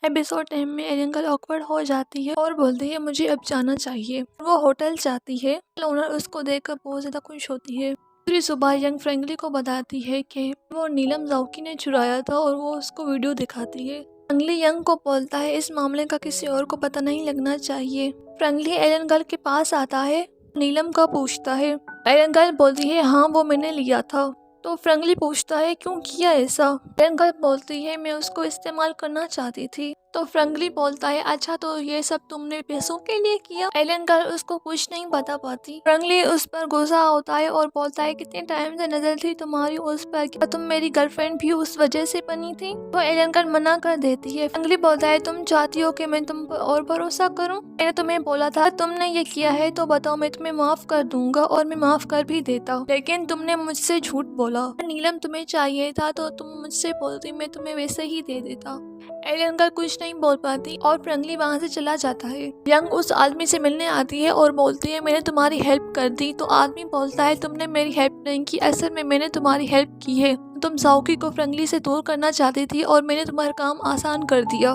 Episode 10 में Ariane awkward हो जाती है और बोलती है मुझे अब जाना चाहिए। वो होटल जाती है। ओनर उसको देखकर बहुत ज़्यादा खुश होती है। दूसरी सुबह यंग फ्रेंकली को बताती है कि वो नीलम ज़ाओकी ने चुराया था और वो उसको वीडियो दिखाती है। फ्रेंकली यंग को बोलता है इस मामले का किसी और को पता नहीं लगना चाहिए। फ्रेंकली एरियन गर्ल के पास आता है, नीलम का पूछता है। एरियन गर्ल बोलती है हाँ वो मैंने लिया था। तो फ्रेंकली पूछता है क्यों किया ऐसा। एरियन गर्ल बोलती है मैं उसको इस्तेमाल करना चाहती थी। तो फ्रेंकली बोलता है अच्छा तो ये सब तुमने पैसों के लिए किया। एलियन गर्ल उसको कुछ नहीं बता पाती। फ्रेंकली उस पर गुस्सा होता है और बोलता है कितने टाइम से नजर थी तुम्हारी उस पर, क्या तुम मेरी गर्लफ्रेंड भी उस वजह से बनी थी। तो एलियन गर्ल मना कर देती है। फ्रेंकली बोलता है तुम चाहती हो कि मैं तुम पर और भरोसा करूं? मैंने तुम्हें बोला था तुमने ये किया है तो बताओ, मैं तुम्हें माफ कर दूंगा और मैं माफ कर भी देता, लेकिन तुमने मुझसे झूठ बोला। नीलम तुम्हें चाहिए था तो तुम मुझसे बोलती, मैं तुम्हें वैसे ही दे देता। एलियन गर्ल कुछ नहीं बोल पाती और फ्रेंकली वहाँ से चला जाता है। यंग उस आदमी से मिलने आती है और बोलती है मैंने तुम्हारी हेल्प कर दी। तो आदमी बोलता है तुमने मेरी हेल्प नहीं की, असल में मैंने तुम्हारी हेल्प की है। तुम ज़ाओकी को फ्रेंकली से दूर करना चाहती थी और मैंने तुम्हारा काम आसान कर दिया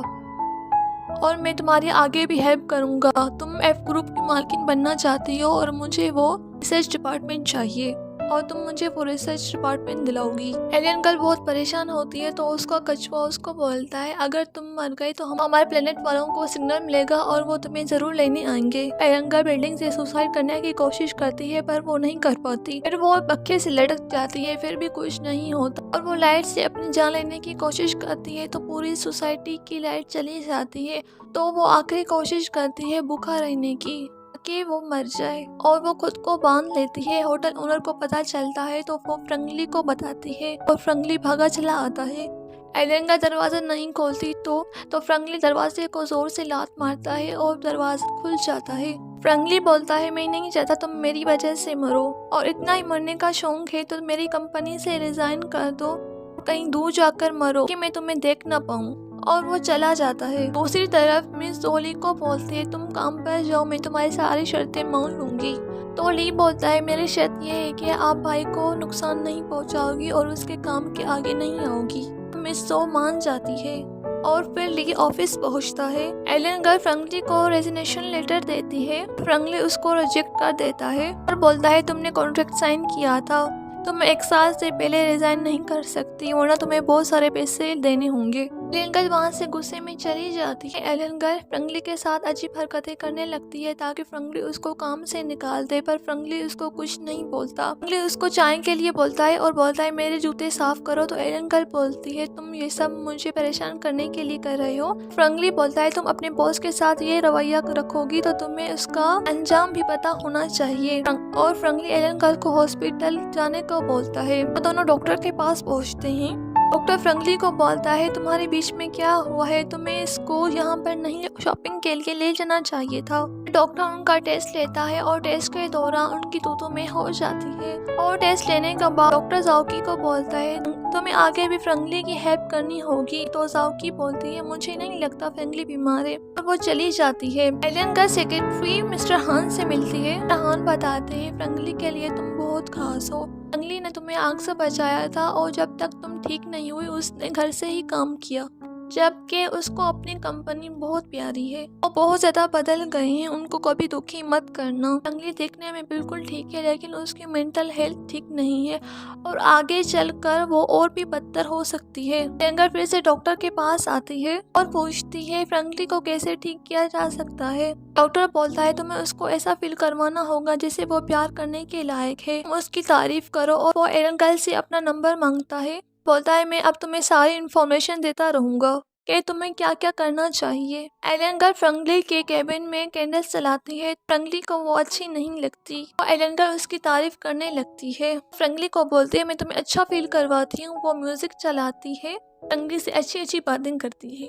और मैं तुम्हारी आगे भी हेल्प करूँगा। तुम एफ ग्रुप की मालकिन बनना चाहती हो और मुझे वो रिसर्च डिपार्टमेंट चाहिए और तुम मुझे वो रिसर्च डिपार्टमेंट दिलाओगी। एलियन गर्ल बहुत परेशान होती है तो उसका कछुआ उसको बोलता है अगर तुम मर गए तो हम हमारे प्लेनेट वालों को सिग्नल मिलेगा और वो तुम्हें जरूर लेने आएंगे। एलियन गर्ल बिल्डिंग से सुसाइड करने की कोशिश करती है पर वो नहीं कर पाती। फिर वो पक्के से लटक जाती है, फिर भी कुछ नहीं होता और वो लाइट से अपनी जान लेने की कोशिश करती है तो पूरी सोसाइटी की लाइट चली जाती है। तो वो आखिरी कोशिश करती है भूखा रहने की कि वो मर जाए और वो खुद को बांध लेती है। होटल ओनर को पता चलता है तो वो फ्रेंकली को बताती है और फ्रेंकली भागा चला आता है। एलियन का दरवाजा नहीं खोलती तो फ्रेंकली दरवाजे को जोर से लात मारता है और दरवाजा खुल जाता है। फ्रेंकली बोलता है मैं नहीं चाहता तुम मेरी वजह से मरो और इतना ही मरने का शौक है तो मेरी कंपनी से रिजाइन कर दो, कहीं दूर जाकर मरो कि मैं तुम्हें देख ना पाऊँ, और वो चला जाता है। दूसरी तरफ मिस जोली को बोलती है तुम काम पर जाओ, मैं तुम्हारी सारी शर्तें मान लूंगी। तो ली बोलता है मेरी शर्त यह है कि आप भाई को नुकसान नहीं पहुंचाओगी और उसके काम के आगे नहीं आओगी। मिस जो मान जाती है और फिर ली ऑफिस पहुंचता है। एलियन गर्ल फ्रेंकली को रेजिग्नेशन लेटर देती है। फ्रेंकली उसको रिजेक्ट कर देता है और बोलता है तुमने कॉन्ट्रैक्ट साइन किया था, तुम 1 साल से पहले रिजाइन नहीं कर सकती वरना तुम्हें बहुत सारे पैसे देने होंगे। एलियन गर्ल वहाँ से गुस्से में चली जाती है। एलियन गर्ल फ्रेंकली के साथ अजीब हरकतें करने लगती है ताकि फ्रेंकली उसको काम से निकाल दे, पर फ्रेंकली उसको कुछ नहीं बोलता। फ्रेंकली उसको चाय के लिए बोलता है और बोलता है मेरे जूते साफ करो। तो एलियन गर्ल बोलती है तुम ये सब मुझे परेशान करने के लिए कर रहे हो। फ्रेंकली बोलता है तुम अपने बॉस के साथ ये रवैया रखोगी तो तुम्हें उसका अंजाम भी पता होना चाहिए। और फ्रेंकली एलियन गर्ल को हॉस्पिटल जाने को बोलता है। तो दोनों डॉक्टर के पास पहुंचते हैं। डॉक्टर फ्रेंकली को बोलता है तुम्हारे बीच में क्या हुआ है, तुम्हें इसको यहाँ पर नहीं शॉपिंग के लिए ले जाना चाहिए था। डॉक्टर उनका टेस्ट लेता है और टेस्ट के दौरान उनकी तूतों में हो जाती है और टेस्ट लेने के बाद डॉक्टर ज़ाओकी को बोलता है तुम्हें आगे भी फ्रेंकली की हेल्प करनी होगी। तो ज़ाओकी बोलती है मुझे नहीं लगता फ्रेंकली बीमार है और वो चली जाती है। एलियन का सेक्रेटरी मिस्टर हान से मिलती है। हान बताते हैं फ्रेंकली के लिए तुम बहुत खास हो, फ्रेंकली ने तुम्हें आग से बचाया था और जब तक तुम ठीक नहीं हुई उसने घर से ही काम किया, जबकि उसको अपनी कंपनी बहुत प्यारी है और बहुत ज्यादा बदल गए हैं, उनको कभी दुखी मत करना। फ्रेंकली देखने में बिल्कुल ठीक है लेकिन उसकी मेंटल हेल्थ ठीक नहीं है और आगे चलकर वो और भी बदतर हो सकती है। टेंगर फिर से डॉक्टर के पास आती है और पूछती है फ्रेंकली को कैसे ठीक किया जा सकता है। डॉक्टर बोलता है तुम्हें उसको ऐसा फील करवाना होगा जिसे वो प्यार करने के लायक है, उसकी तारीफ करो। और वो एलियन गर्ल से अपना नंबर मांगता है, बोलता है मैं अब तुम्हें सारी इन्फॉर्मेशन देता रहूंगा कि तुम्हें क्या क्या करना चाहिए। एलियन गर्ल फ्रेंकली के केबिन में कैंडल्स जलाती है। फ्रेंकली को वो अच्छी नहीं लगती और एलियन गर्ल उसकी तारीफ करने लगती है। फ्रेंकली को बोलती है मैं तुम्हें अच्छा फील करवाती हूँ। वो म्यूजिक चलाती है, फ्रेंकली से अच्छी अच्छी बातें करती है।